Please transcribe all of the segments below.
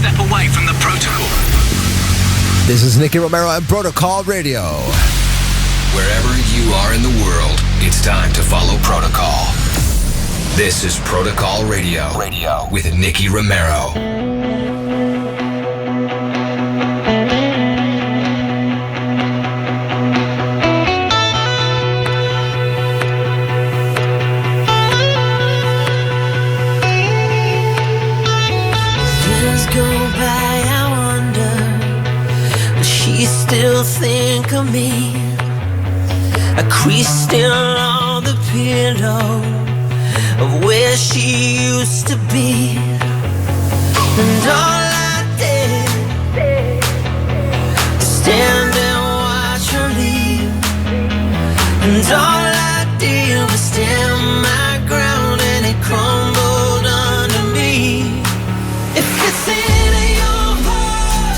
step away from the protocol. This is Nicky Romero and Protocol Radio. Wherever you are in the world, it's time to follow protocol. This is Protocol Radio with Nicky Romero. Still think of me, a crease still on the pillow of where she used to be. And all I did stand and watch her leave. And all I did was stand my ground and it crumbled under me. If it's in your heart,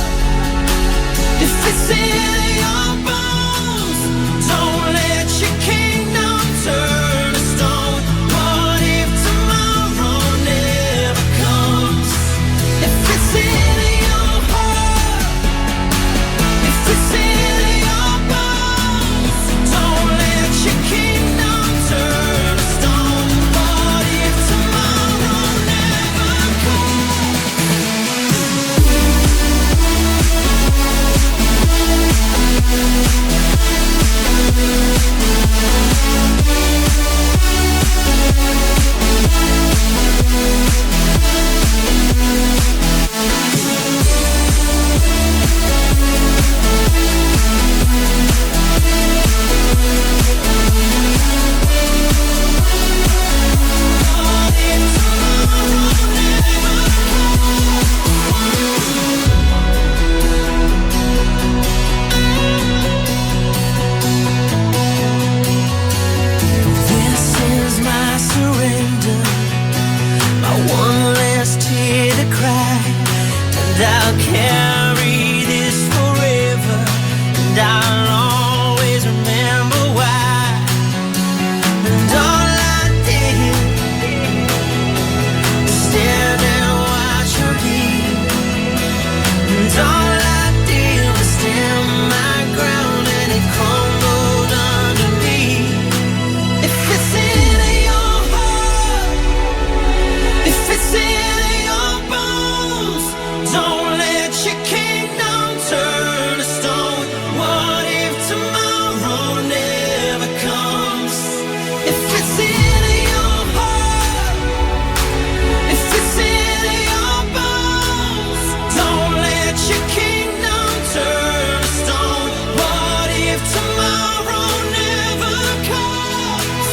if it's in your bones, don't let your kingdom turn to stone. What if tomorrow never comes? If it's in your heart, if it's in your bones, don't let your kingdom turn to stone. What if tomorrow never comes? I'll carry this forever, and I'll always remember why. And all I did was stand and watch her leave. And all I did was stand my ground and it crumbled under me. If it's in your heart, if it's in your bones, don't let your kingdom turn to stone. What if tomorrow never comes? If it's in your heart, if it's in your bones, don't let your kingdom turn to stone. What if tomorrow never comes?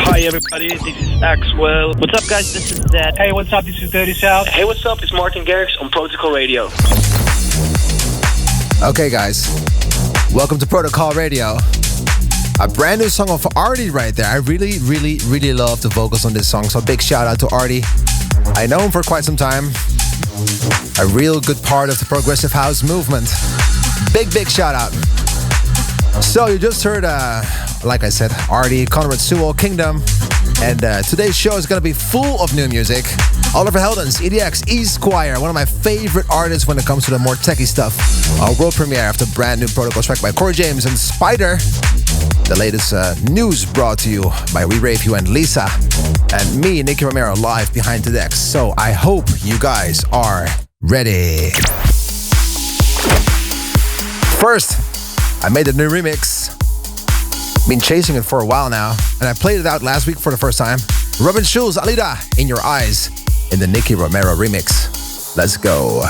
Hi everybody, this is Axwell. What's up guys, this is Zed. Hey, what's up, this is Dirty South. Hey, what's up, it's Martin Garrix on Protocol Radio. Okay, guys, welcome to Protocol Radio. A brand new song of ARTY right there. I really love the vocals on this song, so big shout out to ARTY. I know him for quite some time. A real good part of the progressive house movement. Big shout out. So you just heard, like I said, ARTY, Conrad, Sewell, Kingdom. And today's show is going to be full of new music. Oliver Heldens, EDX, eSQUIRE, one of my favorite artists when it comes to the more techie stuff. Our world premiere of the brand new Protocol track by Corey James and Spyder. The latest news brought to you by We Rave You and Lisa. And me, Nicky Romero, live behind the decks. So I hope you guys are ready. First, I made a new remix. Been chasing it for a while now, and I played it out last week for the first time. Robin Schulz, Alida, In Your Eyes, in the Nicky Romero remix. Let's go.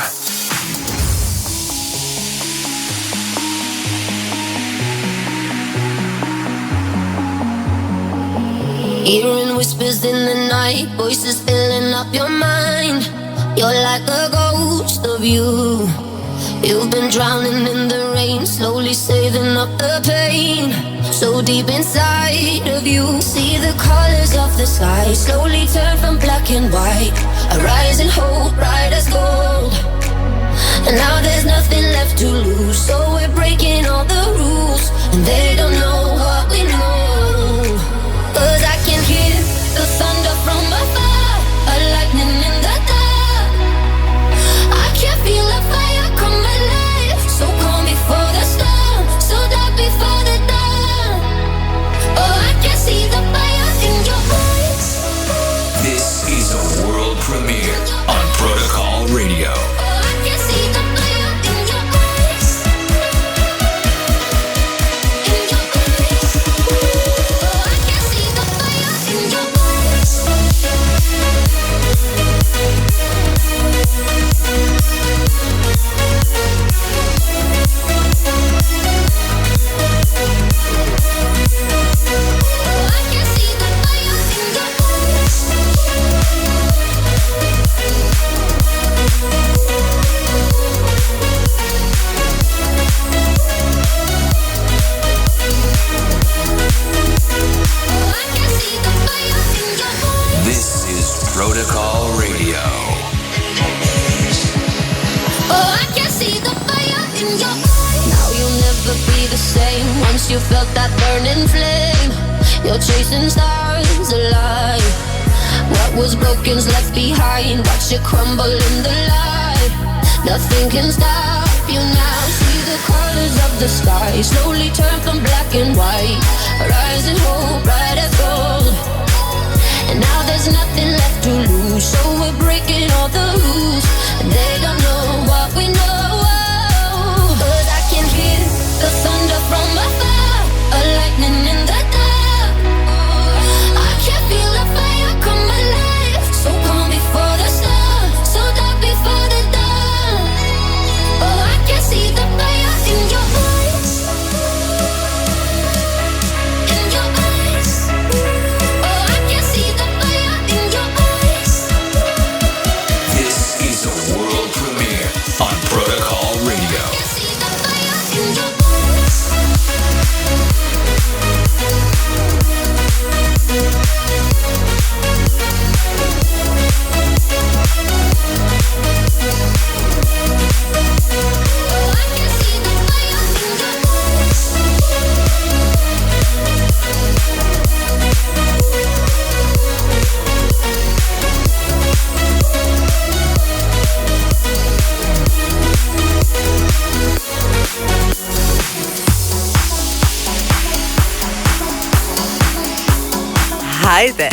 Hearing whispers in the night, voices filling up your mind. You're like a ghost of you. You've been drowning in the rain, slowly saving up the pain. So deep inside of you, see the colors of the sky slowly turn from black and white. A rising hope, bright as gold. And now there's nothing left to lose, so we're breaking all the rules, and they don't know what we know. 'Cause I can hear the thunder from afar, a lightning in the dark. I can feel a fire come alive, so calm before the storm, so dark before the dawn. Oh, I can see the fire in your eyes. This is a world premiere on Protocol Radio. Oh, I can see the fire in your eyes. In your eyes. Oh, I can see the fire in your eyes. Oh, I can see the fire in your eyes. Oh, I can see the fire in your eyes. This is Protocol Radio. Oh, I can see the fire in your eyes. Now you'll never be the same once you felt that burning flame. You're chasing stars alive. What was broken's left behind. Watch it crumble in the light. Nothing can stop you now. See the colors of the sky slowly turn from black and white. A rising hope, bright as gold. And now there's nothing left to lose, so we're breaking all the rules, and they don't know what we know. 'Cause I can hear the thunder from afar, a lightning in the dark. I can feel a fire come alive, so calm before the storm, so dark before the dawn. Oh, I can see the fire in your eyes. In your eyes. Oh, I can see the fire in your eyes. This is a world premiere on Protocol Radio. I can see the fire in your eyes. Oh, I can see the fire in your eyes. Hi there.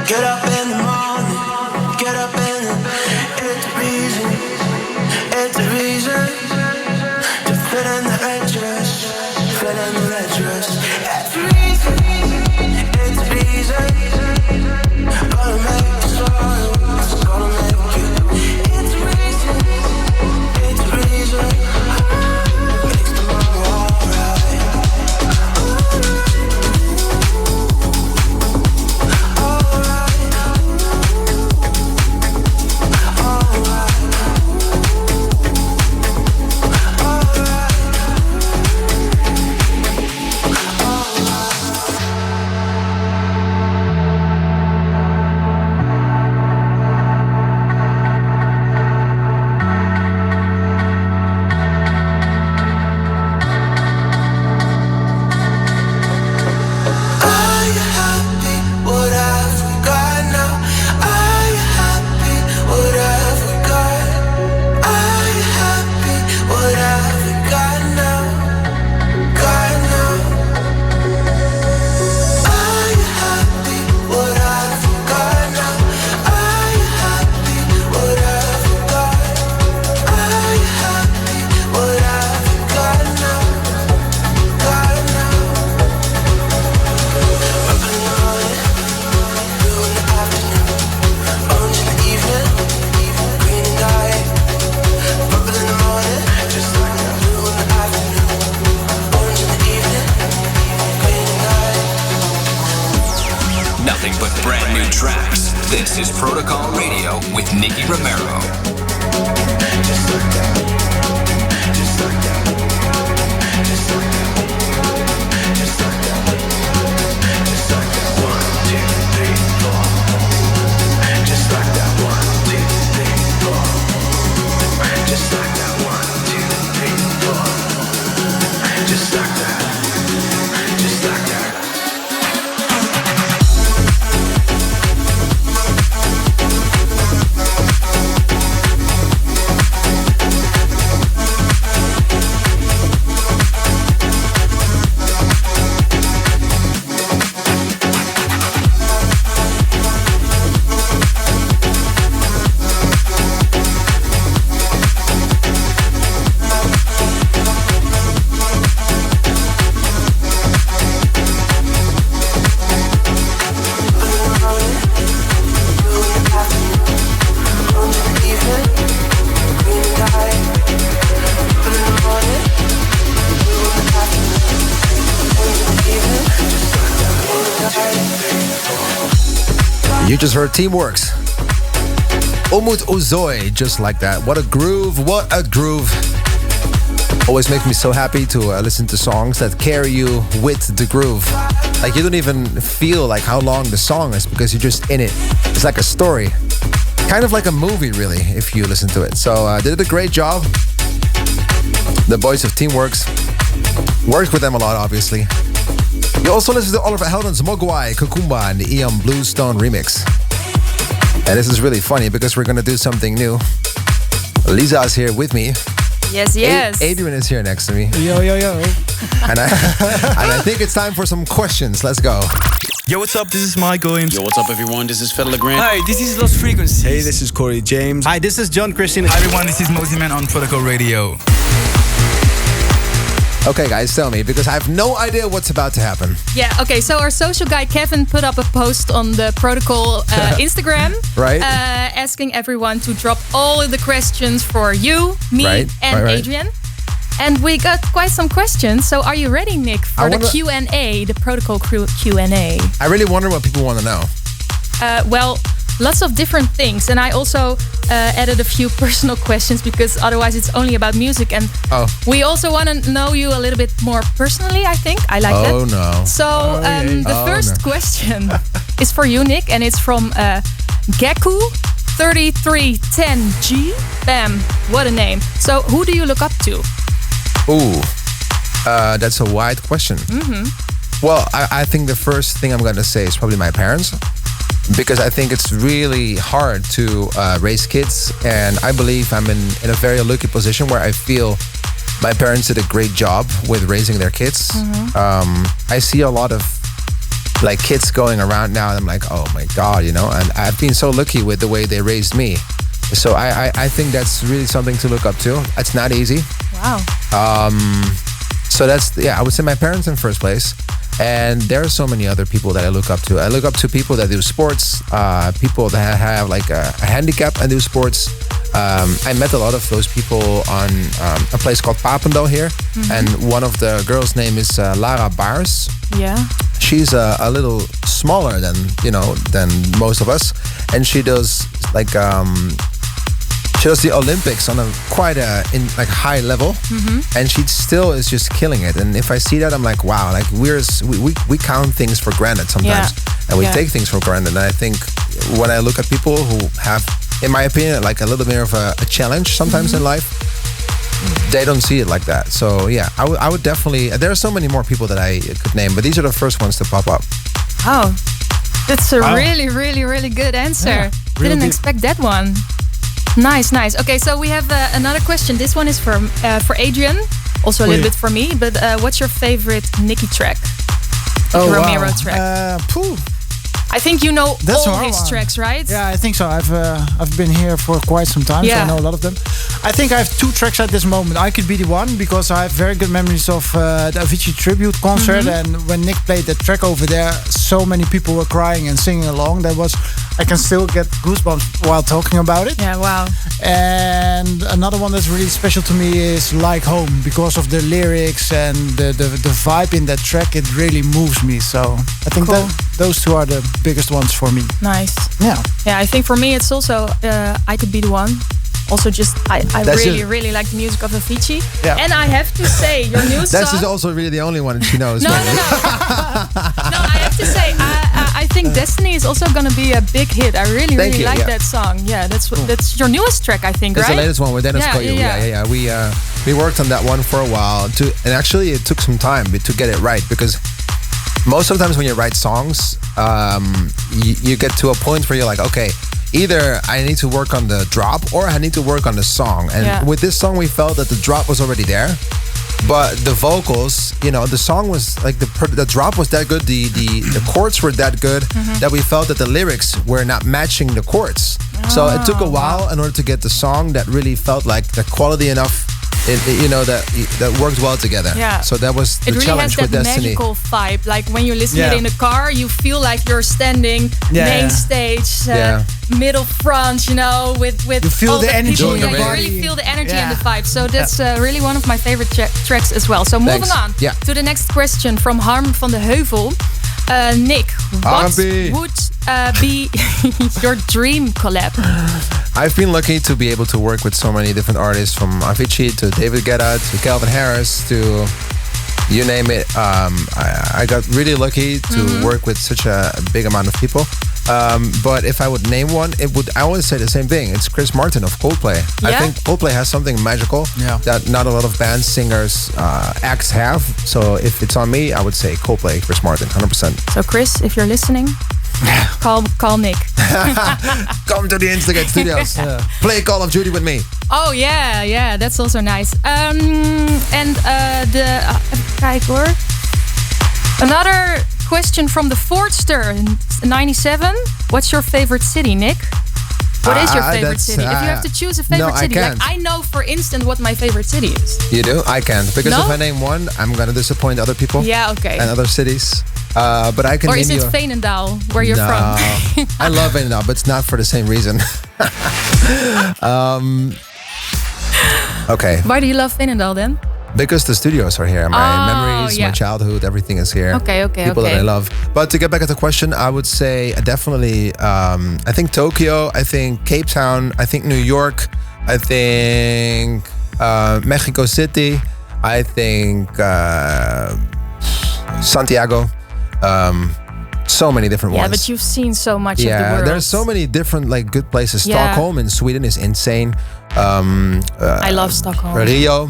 Get up in the morning, get up in the, it's a reason, it's a reason to fit in the red dress, fit in the red dress. It's a reason, it's a reason, gonna make the soil, gonna make it. It's a reason, it's a reason, makes tomorrow alright. This is Protocol Radio with Nicky Romero. You just heard Teamworx. Umut Ozsoy, just like that. What a groove, what a groove. Always makes me so happy to listen to songs that carry you with the groove. Like you don't even feel like how long the song is because you're just in it. It's like a story. Kind of like a movie, really, if you listen to it. So they did a great job. The boys of Teamworx. Worked with them a lot, obviously. You also listen to Oliver Heldens' MOGUAI, Cucumba, and the Ilan Bluestone remix. And this is really funny because we're going to do something new. Lisa is here with me. Yes, yes. Adrian is here next to me. Yo, yo, yo. And I think it's time for some questions. Let's go. Yo, what's up? This is Michael Williams. Yo, what's up, everyone? This is Fedor Legrand. Hi, this is Lost Frequencies. Hey, this is Corey James. Hi, this is John Christian. Hi, everyone. This is Mosey Man on Protocol Radio. Okay, guys, tell me, because I have no idea what's about to happen. Yeah, okay, so our social guy Kevin put up a post on the Protocol Instagram. Right. Asking everyone to drop all of the questions for you, me, and Adrian. And we got quite some questions, so are you ready, Nick, for the Q&A, the Protocol Q&A? I really wonder what people want to know. Well, lots of different things, and I also added a few personal questions because otherwise it's only about music, and we also want to know you a little bit more personally, I think. I like that. Oh no. So the first question is for you, Nick, and it's from Geku3310G. Bam, what a name. So who do you look up to? Ooh, that's a wide question. Mm-hmm. Well, I think the first thing I'm going to say is probably my parents. Because I think it's really hard to raise kids, and I believe I'm in a very lucky position where I feel my parents did a great job with raising their kids. Mm-hmm. I see a lot of like kids going around now, and I'm like, oh my God, you know. And I've been so lucky with the way they raised me. So I think that's really something to look up to. It's not easy. Wow. So that's, I would say my parents in first place. And there are so many other people that I look up to. I look up to people that do sports, people that have like a handicap and do sports. I met a lot of those people on a place called Papendal here. And one of the girls' name is Lara Baars. Yeah. She's a little smaller than most of us. And she does like... she does the Olympics on a quite high level, and she still is just killing it. And if I see that, I'm like, wow, like we count things for granted sometimes, and we take things for granted. And I think when I look at people who have, in my opinion, like a little bit of a challenge sometimes in life, they don't see it like that. So yeah, I would definitely. There are so many more people that I could name, but these are the first ones to pop up. Oh, that's a really, really, really good answer. Yeah, Didn't expect that one. Nice. Okay, so we have another question. This one is for Adrian, also a little bit for me. But what's your favorite Nicky track? Nicky Romero track. I think you know all his tracks, right? Yeah, I think so. I've been here for quite some time, so I know a lot of them. I think I have 2 tracks at this moment. I Could Be the One, because I have very good memories of the Avicii tribute concert, and when Nick played that track over there, so many people were crying and singing along. I can still get goosebumps while talking about it. Yeah, wow. And another one that's really special to me is Like Home, because of the lyrics and the vibe in that track. It really moves me. So I think those 2 are the biggest ones for me. Nice. Yeah. I think for me it's also I Could Be the One. Also, just I really like the music of Avicii. Yeah. And I have to say, your new song. That's also really the only one she knows. No. No, I have to say, I think Destiny is also going to be a big hit. I really like that song. Yeah, that's your newest track, I think, right? It's the latest one with Deniz. Koyu. Yeah. We worked on that one for a while, and actually it took some time to get it right, because most of the times when you write songs, you get to a point where you're like, okay, either I need to work on the drop or I need to work on the song. And with this song, we felt that the drop was already there, but the vocals, the song was like the drop was that good, the chords were that good that we felt that the lyrics were not matching the chords. So it took a while in order to get the song that really felt like the quality enough. That worked well together. Yeah. So that was the challenge with Destiny. It really has that magical vibe. Like when you listen to it in the car, you feel like you're standing main stage, middle front. With you feel all the energy. You really feel the energy and the vibe. So that's really one of my favorite tracks as well. So moving on to the next question from Harm van de Heuvel. Nick, what would be your dream collab? I've been lucky to be able to work with so many different artists, from Avicii to David Guetta to Calvin Harris to you name it. I got really lucky to work with such a big amount of people. But if I would name one, I always say the same thing. It's Chris Martin of Coldplay. I think Coldplay has something magical that not a lot of bands, singers, acts have. So if it's on me, I would say Coldplay, Chris Martin, 100%. So Chris, if you're listening, call Nick. Come to the Instigate Studios. Play Call of Duty with me. Oh yeah, that's also nice. Kijk hoor. Another question from the Fordster 97. What's your favorite city, Nick? What is your favorite city? If you have to choose a favorite city, I know, for instance, what my favorite city is. You do? I can't, because if I name one, I'm gonna disappoint other people. Yeah, okay. And other cities. But I can. Or is it Veenendaal, where you're from? I love Veenendaal, but it's not for the same reason. Okay. Why do you love Veenendaal then? Because the studios are here. My memories, my childhood, everything is here. Okay. People that I love. But to get back at the question, I would say definitely, I think Tokyo, I think Cape Town, I think New York, I think Mexico City, I think Santiago. So many different ones. Yeah, but you've seen so much of the world. There's so many different good places. Stockholm in Sweden is insane. I love Stockholm. Rio.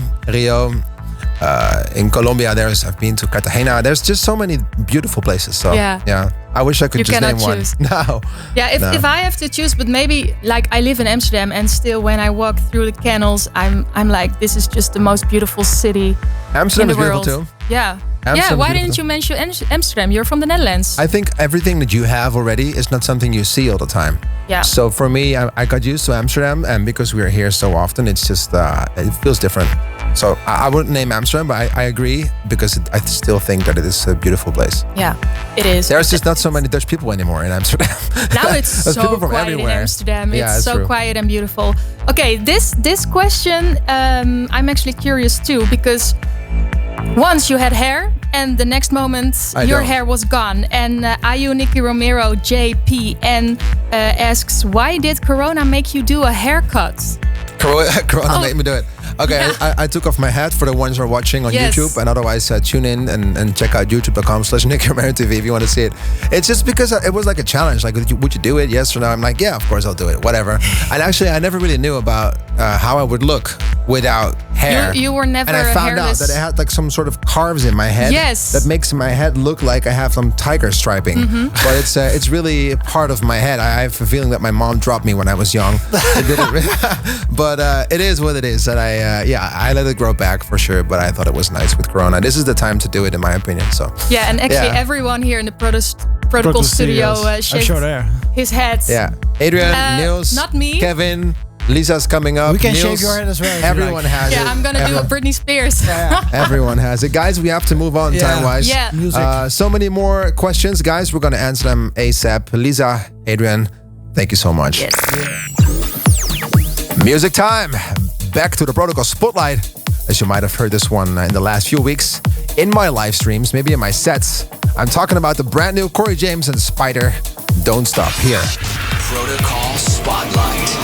In Colombia, I've been to Cartagena. There's just so many beautiful places. So I wish I could just name choose. One. No. Yeah, if I have to choose, but maybe I live in Amsterdam, and still when I walk through the canals, I'm like, this is just the most beautiful city. Amsterdam in the is world. beautiful too. Yeah. Yeah, why didn't you mention Amsterdam? You're from the Netherlands. I think everything that you have already is not something you see all the time. Yeah. So for me, I got used to Amsterdam, and because we're here so often, it's just it feels different. So I wouldn't name Amsterdam, but I agree because I still think that it is a beautiful place. Yeah, it is. There's just not so many Dutch people anymore in Amsterdam. Now it's so people from quiet everywhere. in Amsterdam. Yeah, it's so true. quiet and beautiful. Okay, this question, I'm actually curious too, because once you had hair and the next moment your hair was gone. And Ayu Nicky Romero JPN asks, why did Corona make you do a haircut? Corona made me do it. Okay, yeah. I took off my hat for the ones who are watching on YouTube, and otherwise tune in and check out youtube.com/Nicky Romero TV if you want to see it. It's just because it was like a challenge. Like, would you do it? Yes or no? I'm like, yeah, of course I'll do it. Whatever. And actually, I never really knew about how I would look without hair. You were never hairless. And I found out that I had like some sort of carves in my head. Yes. That makes my head look like I have some tiger striping. But it's really part of my head. I have a feeling that my mom dropped me when I was young. But it is what it is. And I let it grow back for sure. But I thought it was nice with Corona. This is the time to do it, in my opinion. So yeah, and actually everyone here in the Protocol Studio shaved his head. Yeah, Adrian, Niels, not me, Kevin. Lisa's coming up. We can Niels, shave your head as well. Everyone has it. Yeah, I'm gonna do a Britney Spears. Everyone has it. Guys, we have to move on time-wise. Yeah. Music. So many more questions. Guys, we're gonna answer them ASAP. Lisa, Adrian, thank you so much. Yes. Music time. Back to the Protocol Spotlight. As you might have heard this one in the last few weeks, in my live streams, maybe in my sets, I'm talking about the brand new Corey James and Spyder, Don't Stop Here. Protocol Spotlight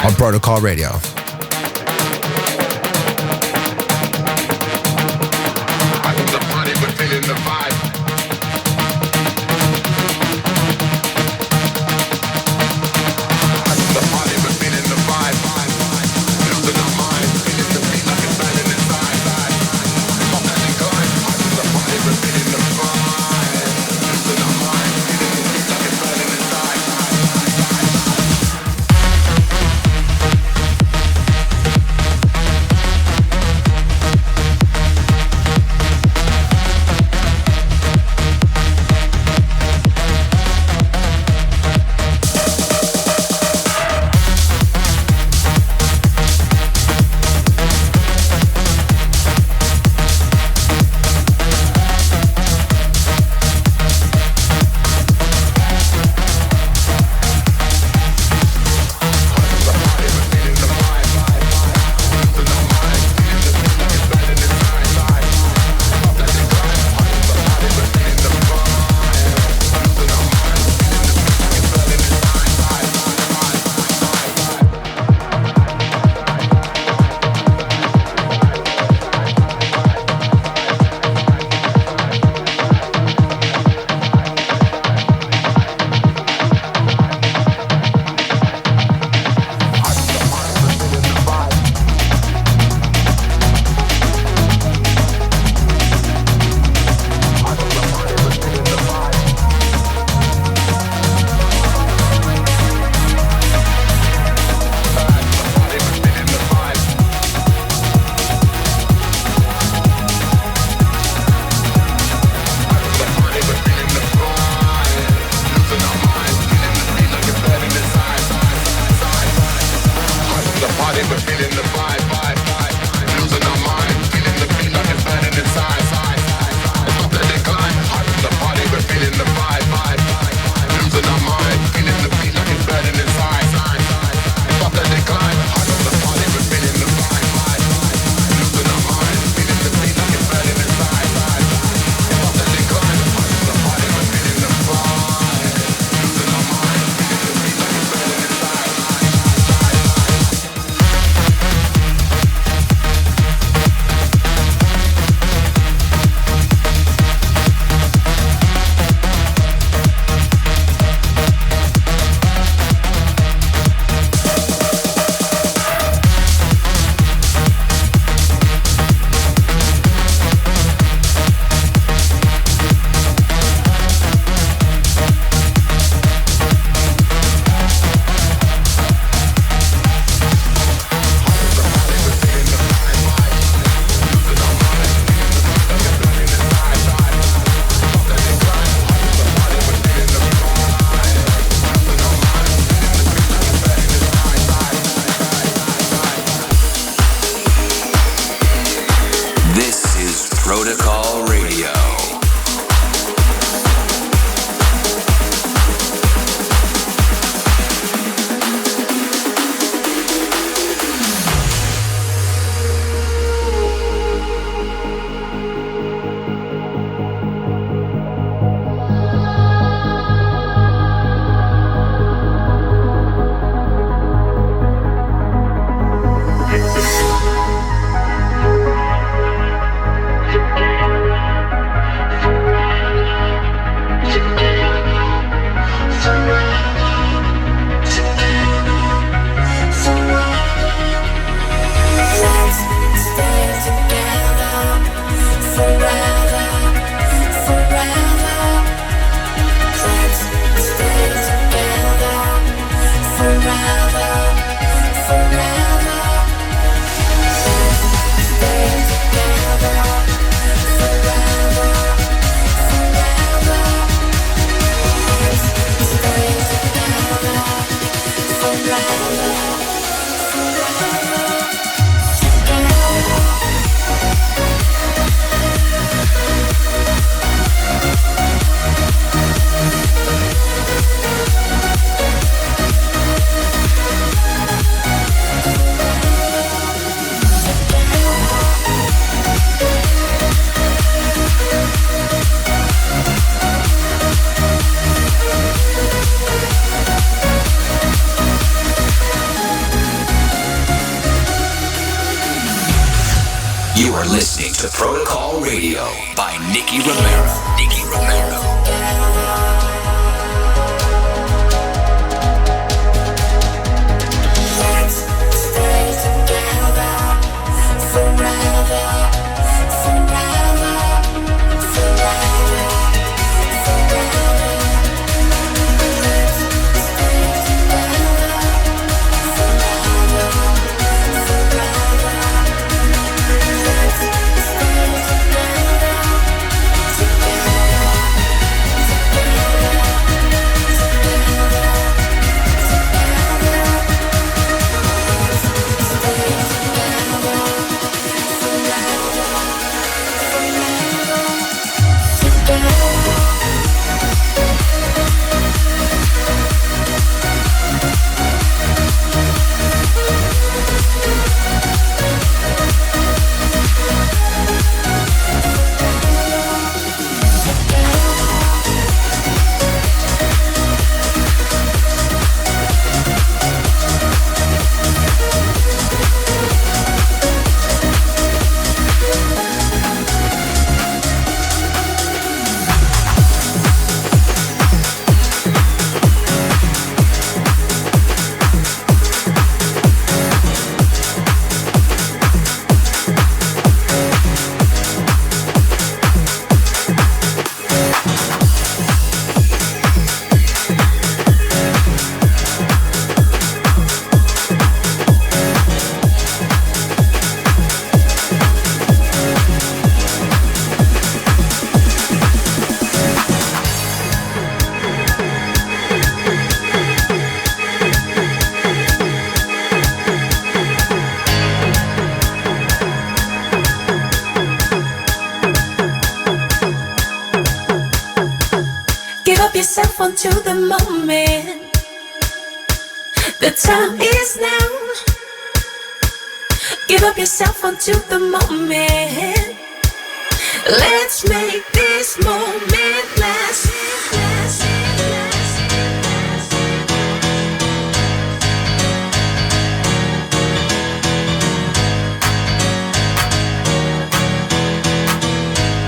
On Protocol Radio. listening to Protocol Radio by Nicky Romero. Nicky Romero. Onto the moment. The time is now. Give up yourself onto the moment. Let's make this moment last.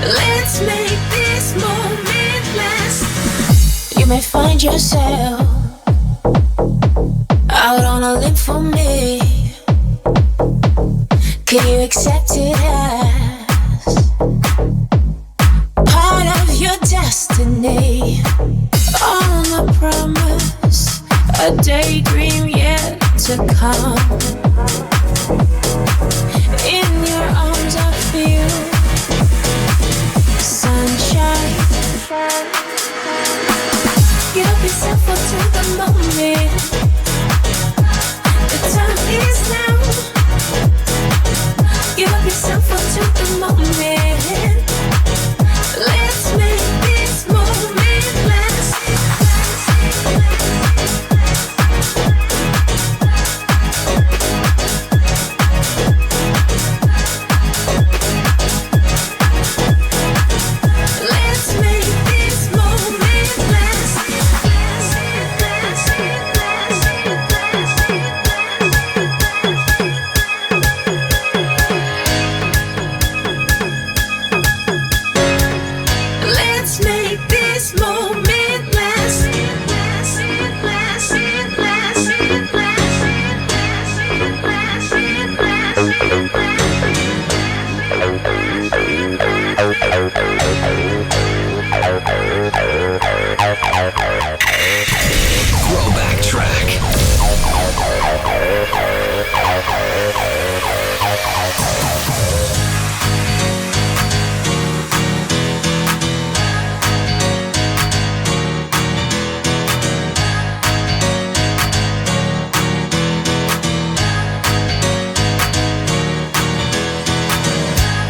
Let's make this moment last. You may find yourself out on a limb for me. Can you accept it as part of your destiny? On a promise, a daydream yet to come. In your arms I feel sunshine. Give up yourself onto the moment. The time is now. Give up yourself onto the moment. Let's make this moment last. Let's make this moment last. Let's make this moment last. Throwback track.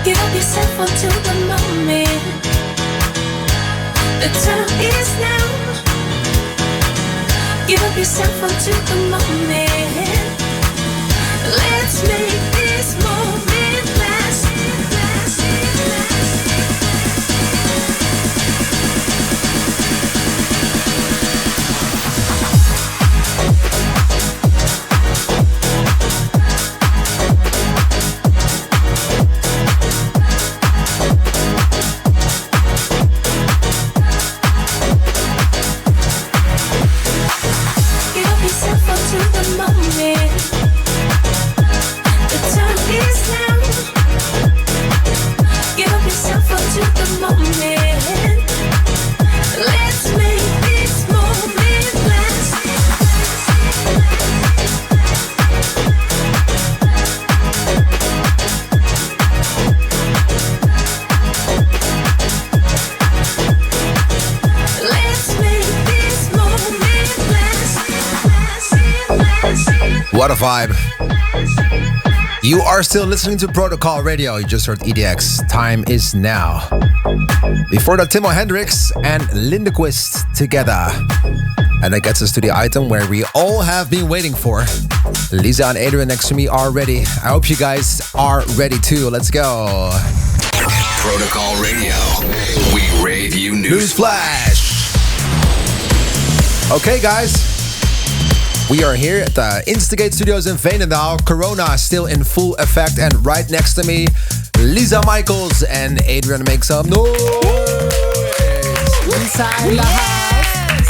Give up yourself onto the moment. The time is now. Give up yourself onto the moment. Let's make this moment last. What a vibe. You are still listening to Protocol Radio. You just heard EDX. Time is now. Before that, Timmo, Hendriks and Lindequist together. And that gets us to the item where we all have been waiting for. Lisa and Adrian next to me are ready. I hope you guys are ready too. Let's go. Protocol Radio. We rave you news flash. Okay, guys. We are here at the Instigate Studios in Veenendaal. Corona still in full effect. And right next to me, Lisa Michaels and Adrian make some noise. Lisa in the house.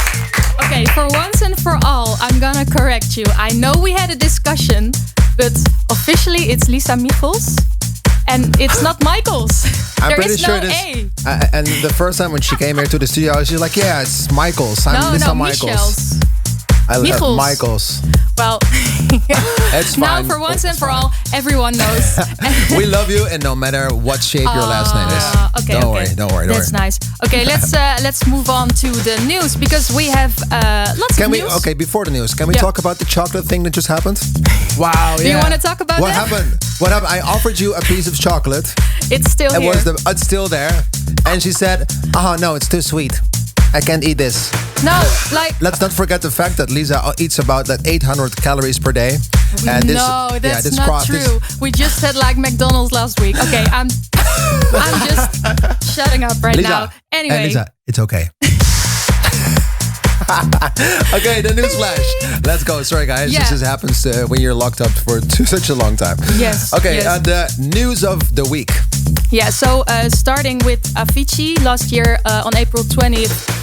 Okay, for once and for all, I'm gonna correct you. I know we had a discussion, but officially it's Lisa Michaels. And it's not Michaels. I'm pretty sure no it is. A. And the first time when she came here to the studio, she's like, yeah, it's Michaels. I'm Lisa Michaels. Michel's. I love Michaels. Well, it's fine. Now for once and for all, everyone knows. We love you, and no matter what shape your last name is. Okay, Don't worry. That's nice. Okay, let's move on to the news because we have lots of news. Okay, before the news, can we talk about the chocolate thing that just happened? Wow. Do you want to talk about what happened? What happened? I offered you a piece of chocolate. It's still here. It's still there, and she said, "Oh no, it's too sweet. I can't eat this." No, let's not forget the fact that Lisa eats about 800 calories per day. And that's not true. We just had McDonald's last week. Okay, I'm just shutting up right now. Anyway, Lisa, it's okay. Okay, the news flash. Let's go. Sorry, guys. This just happens when you're locked up for such a long time. Yes. Okay, the news of the week. Yeah, so starting with Avicii last year on April 20th.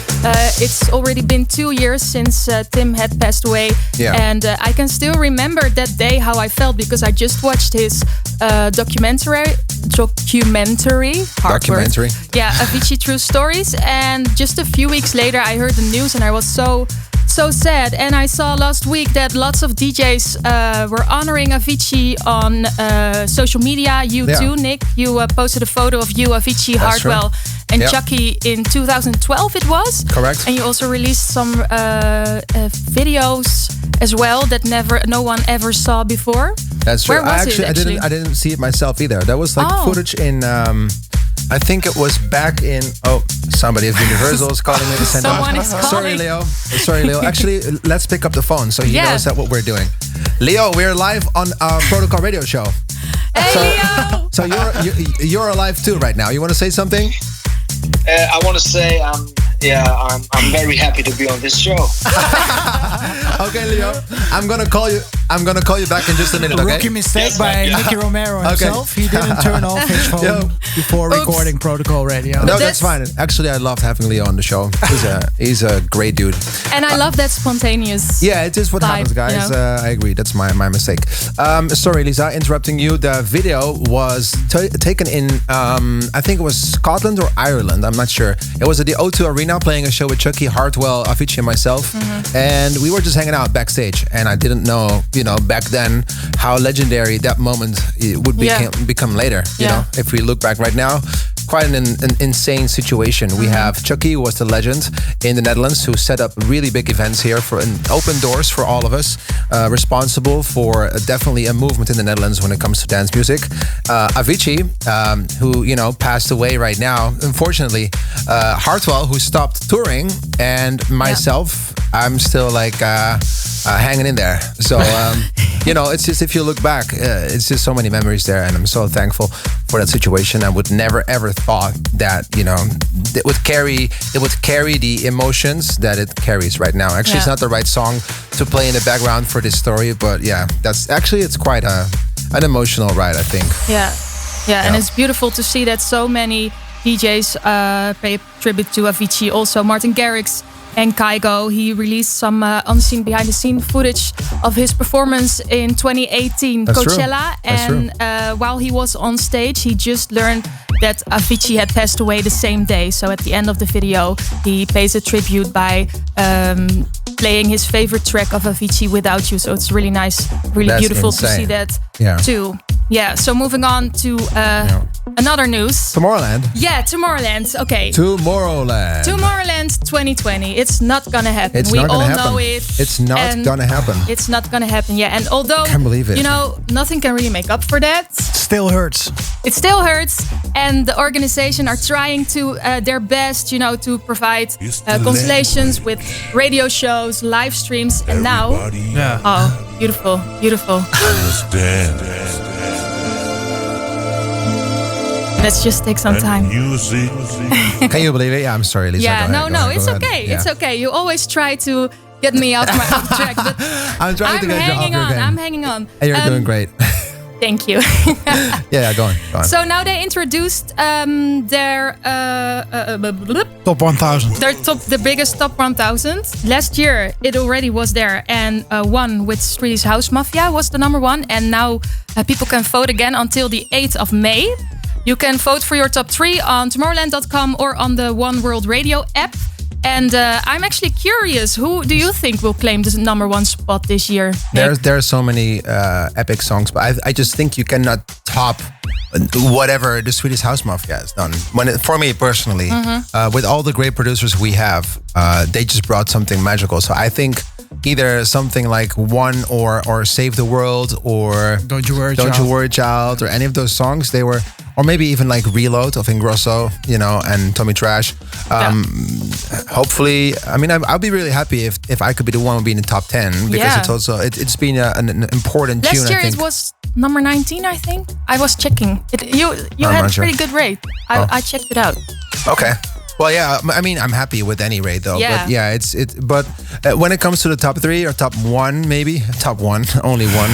It's already been 2 years since Tim had passed away. Yeah. And I can still remember that day how I felt because I just watched his documentary. Yeah, Avicii True Stories. And just a few weeks later, I heard the news and I was so sad. And I saw last week that lots of DJs were honoring Avicii on social media. You too, Nick. You posted a photo of you, Avicii, Hardwell, and Chucky in 2012 it was. Correct. And you also released some videos as well that no one ever saw before. That's true. Where was it, actually? I didn't see it myself either. That was footage in I think it was back in somebody at Universal is calling me to send Someone is calling. Sorry Leo. Actually, let's pick up the phone so he knows that what we're doing. Leo, we're live on our Protocol Radio show. Hey Leo! So you're alive too right now. You want to say something? I want to say I'm very happy to be on this show. Okay, Leo. I'm gonna call you back in just a minute. Okay. Rookie mistake by Nicky Romero himself. He didn't turn off his phone before recording Protocol Radio. No, that's fine. Actually, I loved having Leo on the show. He's a great dude. And I love that spontaneous. Yeah, it is what happens, guys. You know? I agree. That's my mistake. Sorry, Lisa, interrupting you. The video was taken in I think it was Scotland or Ireland. I'm not sure. It was at the O2 Arena playing a show with Chucky, Hardwell, Avicii, and myself. Mm-hmm. And we were just hanging out backstage. And I didn't know, back then how legendary that moment would become later. You know, if we look back right now, quite an insane situation. We have Chucky, who was the legend in the Netherlands, who set up really big events here for open doors for all of us. Responsible for definitely a movement in the Netherlands when it comes to dance music. Avicii, who passed away right now, unfortunately. Hardwell, who stopped touring, and myself, I'm still hanging in there. So it's just, if you look back, it's just so many memories there, and I'm so thankful for that situation. I would never ever thought that it would carry the emotions that it carries right now. Actually, it's not the right song to play in the background for this story, but it's quite an emotional ride, I think. Yeah, and it's beautiful to see that so many DJs pay tribute to Avicii. Also, Martin Garrix and Kygo. He released some unseen behind-the-scene footage of his performance in 2018 Coachella. And while he was on stage, he just learned that Avicii had passed away the same day. So at the end of the video, he pays a tribute by playing his favorite track of Avicii, Without You. So it's really nice, really beautiful to see that too. Yeah, so moving on to another news. Tomorrowland. Yeah, Tomorrowland. Okay. Tomorrowland 2020. It's not gonna happen. It's we not gonna all happen. know it. It's not gonna happen. It's not gonna happen. Yeah, and although Can't believe it. you know, nothing can really make up for that. Still hurts. It still hurts, and the organization are trying to their best, you know, to provide constellations with radio shows, live streams, and now, oh, beautiful, beautiful. Let's just take some time. Can you believe it? Yeah, I'm sorry, Lisa. Yeah, Go ahead, it's go ahead. okay. Yeah. It's okay. You always try to get me off track, but I'm trying to get you off your game. I'm hanging on. And you're doing great. Thank you. Yeah, go on. So now they introduced their Top 1000. the biggest top 1000. Last year it already was there, and one with Swedish House Mafia was the number one. And now people can vote again until the 8th of May. You can vote for your top 3 on Tomorrowland.com or on the One World Radio app. And I'm actually curious, who do you think will claim the number 1 spot this year? There are so many epic songs, but I just think you cannot top whatever the Swedish House Mafia has done. For me personally, with all the great producers we have, they just brought something magical. So I think either something like One or Save the World or Don't You Worry Child or any of those songs, they were, or maybe even like Reload of Ingrosso, you know, and Tommy Trash. Hopefully, I mean, I'll be really happy if I could be the one who be in the top 10, because it's also it's been an important tune. Last year it was number 19, I think. I was checking. You had a pretty good rate. I checked it out. Okay. Well, yeah. I mean, I'm happy with any rate though. Yeah. But yeah, But when it comes to the top 3 or top 1, maybe top 1, only one,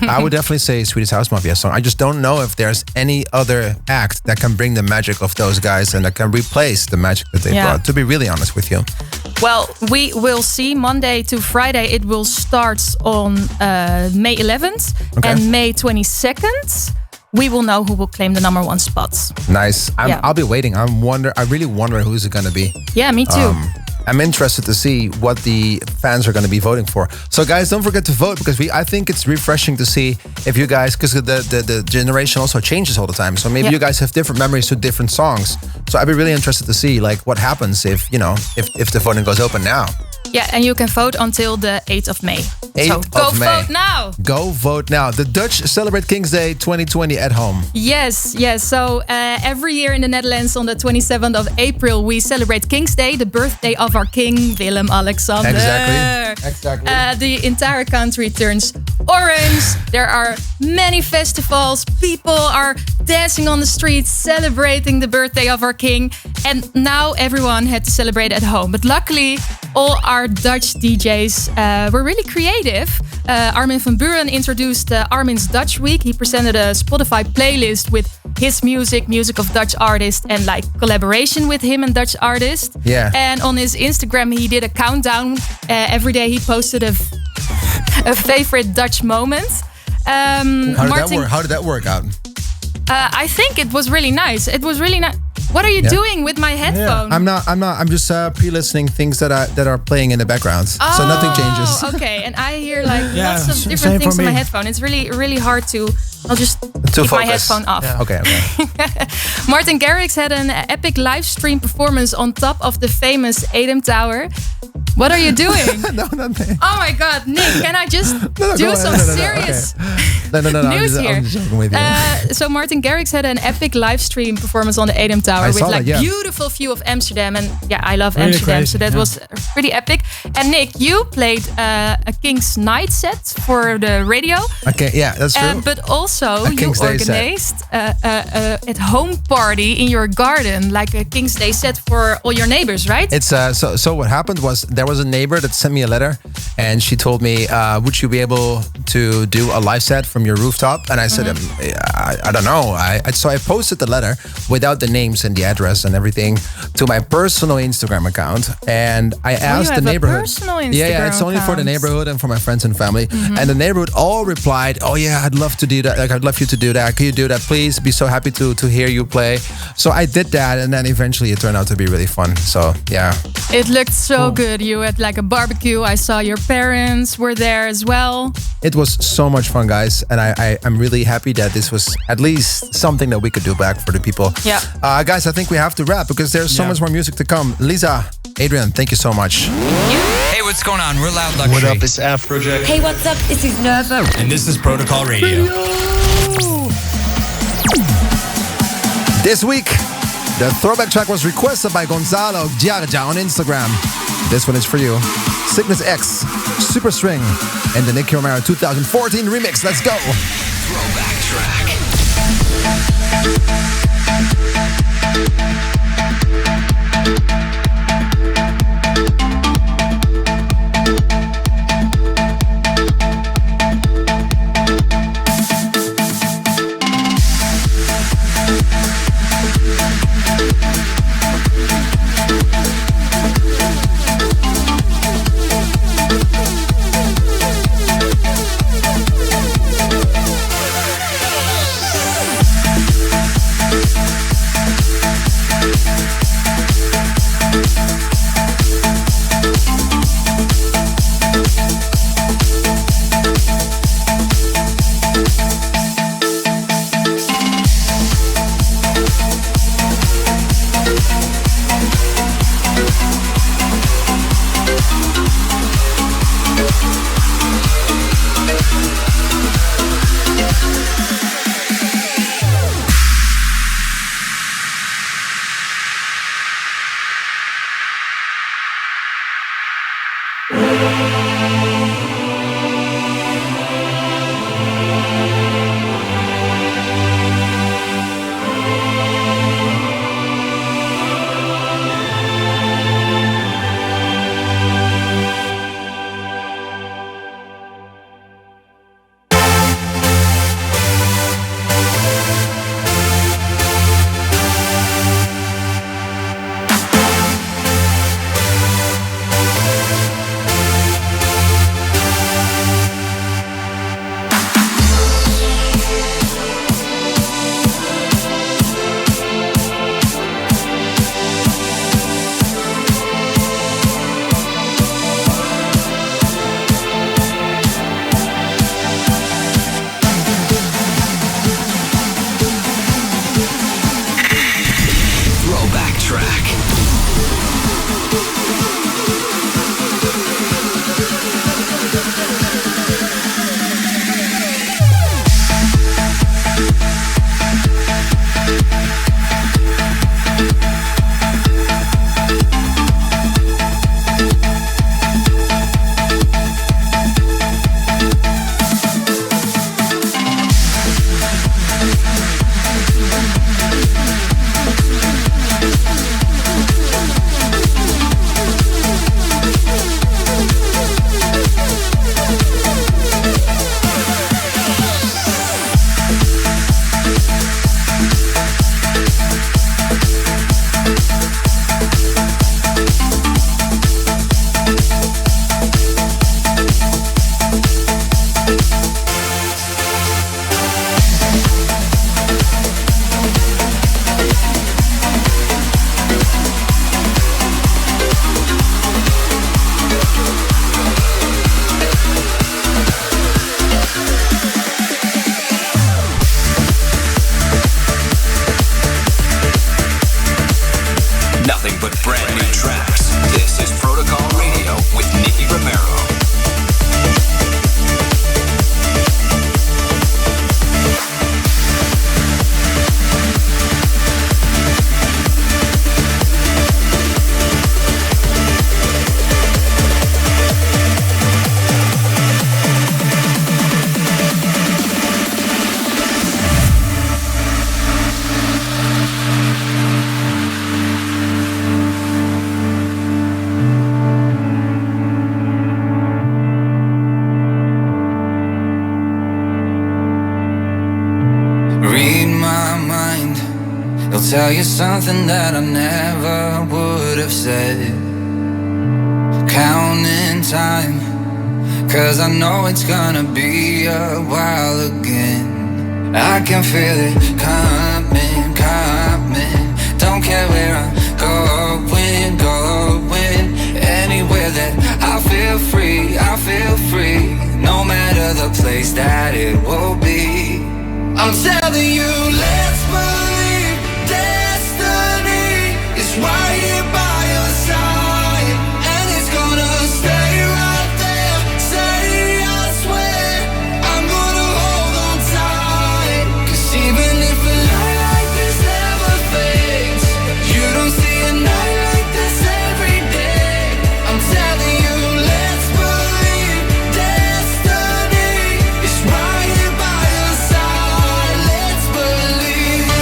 I would definitely say Swedish House Mafia song. I just don't know if there's any other act that can bring the magic of those guys and that can replace the magic that they brought. To be really honest with you. Well, we will see. Monday to Friday, it will start on May 11th and May 22nd. We will know who will claim the number 1 spots. Nice. I'll be waiting. I really wonder who's it going to be. Yeah, me too. I'm interested to see what the fans are going to be voting for. So guys, don't forget to vote, because I think it's refreshing to see if you guys, because the generation also changes all the time. So maybe you guys have different memories to different songs. So I'd be really interested to see like what happens if the voting goes open now. Yeah, and you can vote until the 8th of May. So go vote now. Go vote now. The Dutch celebrate King's Day 2020 at home. Yes. So every year in the Netherlands on the 27th of April, we celebrate King's Day, the birthday of our king, Willem-Alexander. Exactly. The entire country turns orange. There are many festivals. People are dancing on the streets, celebrating the birthday of our king. And now everyone had to celebrate at home. But luckily, all our Dutch DJs were really creative. Armin van Buuren introduced Armin's Dutch Week. He presented a Spotify playlist with his music of Dutch artists, and like collaboration with him and Dutch artists. Yeah. And on his Instagram, he did a countdown. Every day he posted a favorite Dutch moment. How did that work out? I think it was really nice. What are you doing with my headphone? I'm just pre-listening things that are playing in the background. So nothing changes. Okay, and I hear like lots of different things on my headphone. It's really hard to. I'll just keep my headphone off. Yeah. Okay. Martin Garrix had an epic live stream performance on top of the famous Adem Tower. What are you doing? No, nothing. Oh my God, Nick, can I just do some serious news here? I'm just joking with you. So Martin Garrix had an epic live stream performance on the Adem Tower with like beautiful view of Amsterdam. And yeah, I love really Amsterdam, crazy, so that was pretty epic. And Nick, you played a King's Night set for the radio. Okay, yeah, that's true. But also you organized at home party in your garden, like a King's Day set for all your neighbors, right? It's so what happened was there was a neighbor that sent me a letter, and she told me, would you be able to do a live set from your rooftop? And I said, I don't know. So I posted the letter without the names and the address and everything to my personal Instagram account, and I asked the neighborhood. Yeah, it's only for the neighborhood and for my friends and family. And the neighborhood all replied, "Oh yeah, I'd love to do that. Like, I'd love you to do that. Can you do that, please? Be so happy to hear you play." So I did that, and then eventually it turned out to be really fun. So yeah, it looked so good. you at like a barbecue. I saw your parents were there as well. It was so much fun, guys. And I'm really happy that this was at least something that we could do back for the people. Yeah. Guys, I think we have to wrap because there's so much more music to come. Lisa, Adrian, thank you so much. Hey, what's going on? We're Loud Luxury. What up? It's Afrojack. Hey, what's up? This is Nervo. And this is Protocol Radio. This week, the throwback track was requested by Gonzalo Giargia on Instagram. This one is for you. Cygnus X, Superstring, and the Nicky Romero 2014 remix. Let's go. Throwback track. tell you something that I never would have said. Counting time, 'cause I know it's gonna be a while again. I can feel it coming, coming. Don't care where I'm going, going. Anywhere that I feel free, I feel free. No matter the place that it will be. I'm telling you, let's believe destiny is right here by your side, and it's gonna stay right there. Say I swear I'm gonna hold on tight, 'cause even if a light like this never fades, you don't see a night like this every day. I'm telling you, let's believe destiny is right here by your side. Let's believe.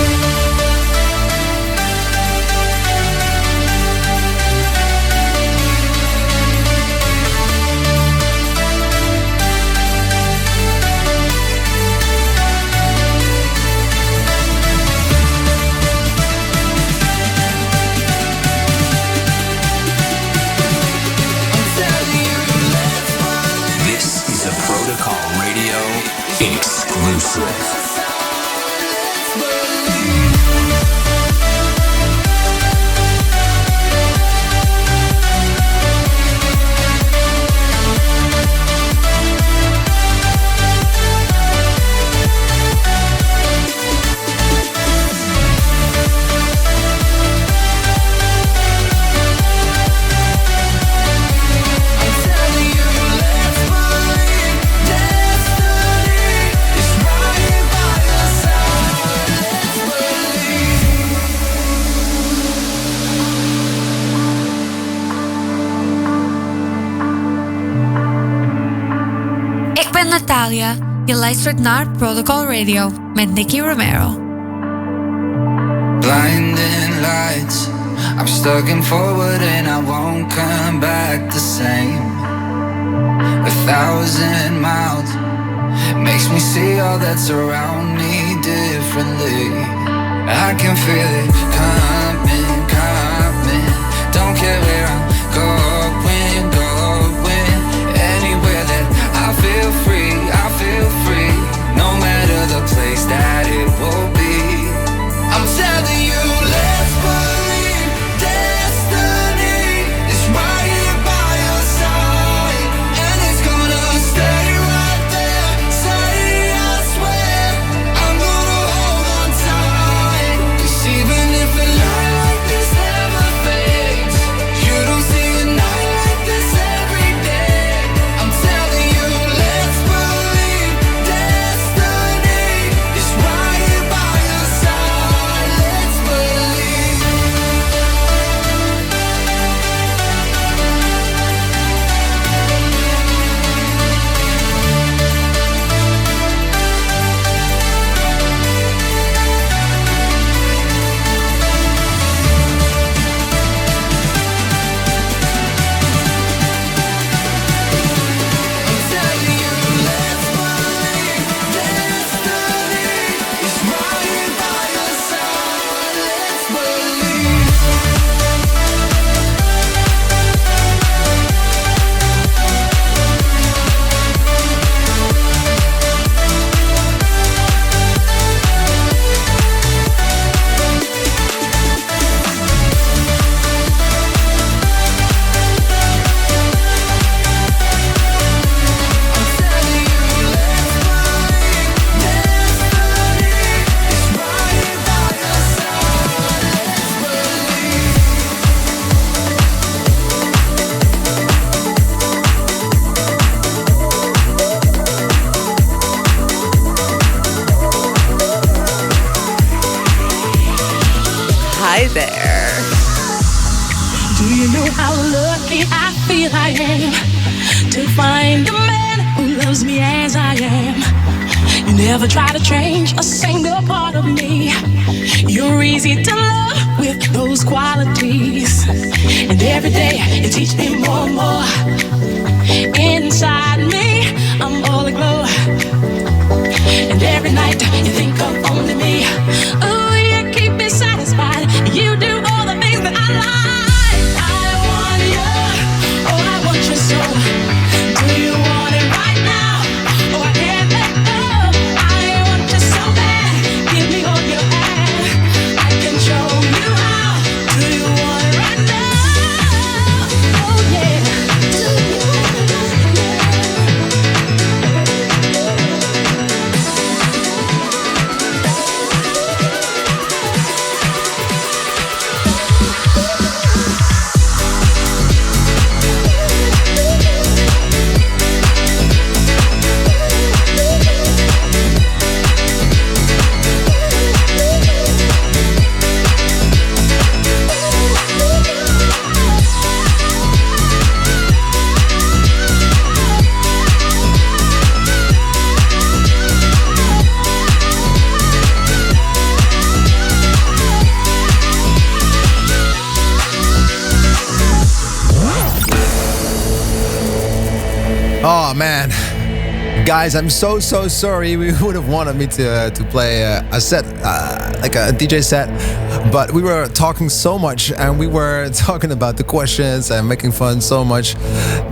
This is a Protocol Radio exclusive. Ik ben Natalia. Je luistert naar Protocol Radio met Nicky Romero. Blinding lights, I'm stuck in forward and I won't come back the same. 1,000 miles makes me see all that's around me differently. I can feel it coming, coming. Don't care where I'm going, going. Anywhere that I feel free, I feel free. No matter the place that it will be. I'm telling you, let's believe destiny is right here by your side, and it's gonna stay right there. Say I swear I'm gonna hold on tight, 'cause even if a light like this never fades, you don't see a night like this every day. I'm telling you, let's believe destiny is right here by your side. Let's believe. I'm telling you, let's believe destiny is right here by your side. Let's believe. Hi there. Do you know how lucky I feel I am to find a man who loves me as I am? You never try to change a single part of me. You're easy to love with those qualities, and every day you teach me more and more. Inside me, I'm all aglow, and every night you think of only me. Oh, you keep me satisfied. You do all the things that I like. I want you, oh, I want you so. Do you want it right now? Oh, I can't let go. I want you so bad. Give me all you have. I can show you how. Do you want it right now? Oh, yeah. Oh man, guys, I'm so sorry. We would have wanted me to play a set, like a DJ set, but we were talking so much and we were talking about the questions and making fun so much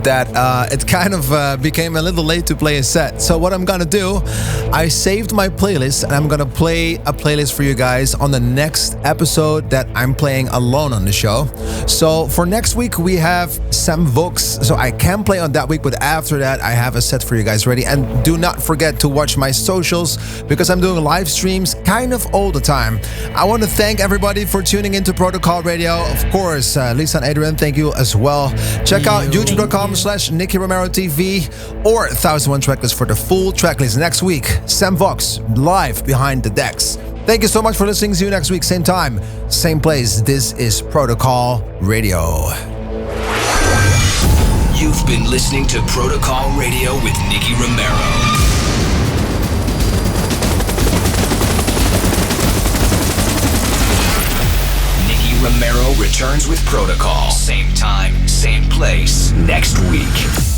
that it kind of became a little late to play a set. So what I'm gonna do, I saved my playlist and I'm gonna play a playlist for you guys on the next episode that I'm playing alone on the show. So for next week we have Sam Vox, so I can play on that week, but after that I have a set for you guys ready. And do not forget to watch my socials because I'm doing live streams kind of all the time. I want to thank everybody for tuning into Protocol Radio. Of course, Lisa and Adrian, thank you as well. Check out youtube.com/Nicky Romero TV or 1001 Tracklist for the full tracklist next week. Sam Vox live behind the decks. Thank you so much for listening. See you next week, same time, same place. This is Protocol Radio. You've been listening to Protocol Radio with Nicky Romero. Nicky Romero returns with Protocol. Same time, same place, next week.